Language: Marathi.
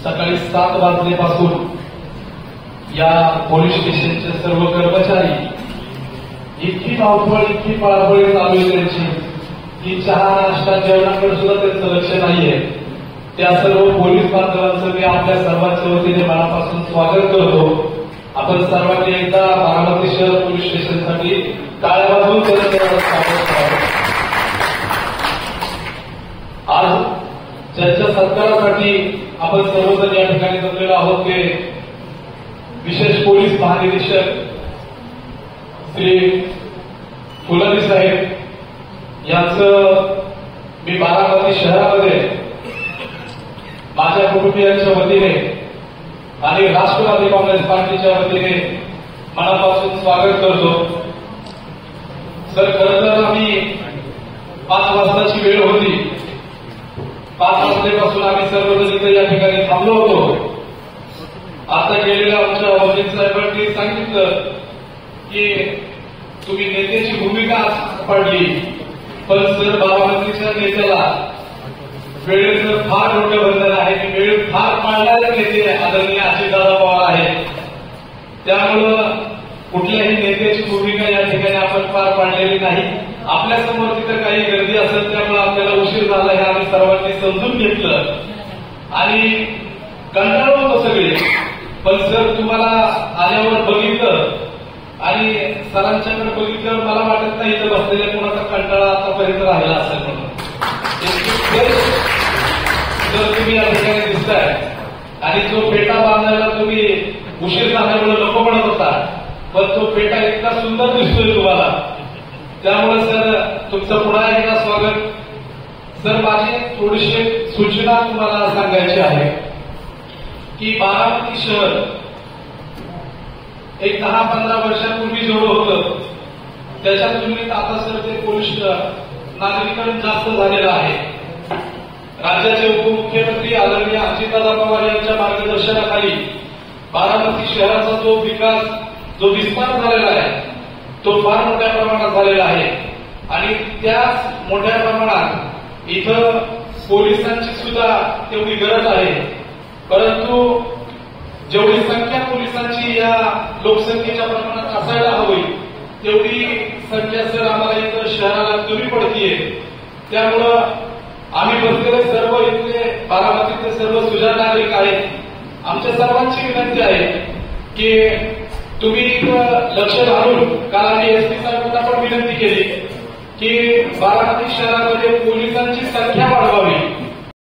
सकाळी 7 वाजल्यापासून या पोलीस स्टेशनचे सर्व कर्मचारी इतकी धावपळ इतकी पळापळी चालू आहे त्यांची की चहा नाश्ता जेवणाकडे सुद्धा त्यांचं लक्ष नाहीये। त्या सर्व पोलीस बांधवांचं मी आपल्या सर्वांच्या वतीने मनापासून स्वागत करतो। आपण सर्वांनी एकदा बारामती शहर पोलीस स्टेशनसाठी टाळ्या वाजवून त्यांचं स्वागत करावं। आज ज्यांच्या सत्कारासाठी आपण सर्वजण या ठिकाणी जमलेलो आहोत ते विशेष पोलीस महानिरीक्षक श्री फुलंदी साहेब यांचं मी बारामती शहरामध्ये माझ्या कुटुंबियांच्या वतीने आणि राष्ट्रवादी काँग्रेस पार्टीच्या वतीने मनापासून स्वागत करतो। सर, खरं तर आम्ही 5 वाजताची वेळ होती। 5 वाजल्यापासून आम्ही सर्वजण इथे या ठिकाणी थांबलो होतो। आता गेलेल्या आमच्या वजीर साहेबांनी सांगितलं की तुम्ही नेत्याची भूमिका पडली, पण सर बारामतीच्या नेत्याला वेळेचं फार मोठं बंधन आहे की वेळ फार पाळणारे नेते आदरणीय अजितदादा पवार आहेत। त्यामुळं कुठल्याही नेत्याची भूमिका या ठिकाणी आपण पार पाडलेली नाही। आपल्या समोर तिथं काही गर्दी असेल त्यामुळे आपल्याला उशीर झाला हे आम्ही सर्वांनी समजून घेतलं आणि कंटाळलो होतो सगळे। पण सर, तुम्हाला आल्यावर बघितलं आणि सरांच्याकडे बघितल्यावर मला वाटत नाही इथं बसलेल्या कोणाचा कंटाळा आतापर्यंत राहिला असेल म्हणून। जर तुम्ही या ठिकाणी दिसताय आणि जो पेटा बांधायला तुम्ही उशीर झाल्यामुळे नको म्हणत होता, पण तो पेटा इतका सुंदर दिसतोय तुम्हाला, त्यामुळे सर तुमचं पुन्हा एकदा स्वागत। सर, माझी थोडीशी सूचना तुम्हाला सांगायची आहे की बारामती शहर एक 10-15 वर्षांपूर्वी जेवढं होतं त्याच्या तुलनेत आता सर ते पोलीस नागरिकांना जास्त झालेलं आहे। राज्याचे उपमुख्यमंत्री आदरणीय अजितदादा पवार यांच्या मार्गदर्शनाखाली बारामती शहराचा जो विकास, जो विस्तार झालेला आहे तो फार मोठ्या प्रमाणात झालेला आहे आणि त्याच मोठ्या प्रमाणात इथं पोलिसांची सुद्धा तेवढी गरज आहे। परंतु जेवढी संख्या पोलिसांची या लोकसंख्येच्या प्रमाणात असायला हवी तेवढी संख्या सर आम्हाला इथं शहराला कमी पडतीये। त्यामुळं आम्ही बसलेले सर्व इथले बारामतीतले सर्व सुजाण नागरिक आहेत, आमच्या सर्वांची विनंती आहे की तुम्ही इथं लक्ष घालून, काल आम्ही एसपी साहेबांना पण विनंती केली की बारामती शहरामध्ये पोलिसांची संख्या वाढवावी।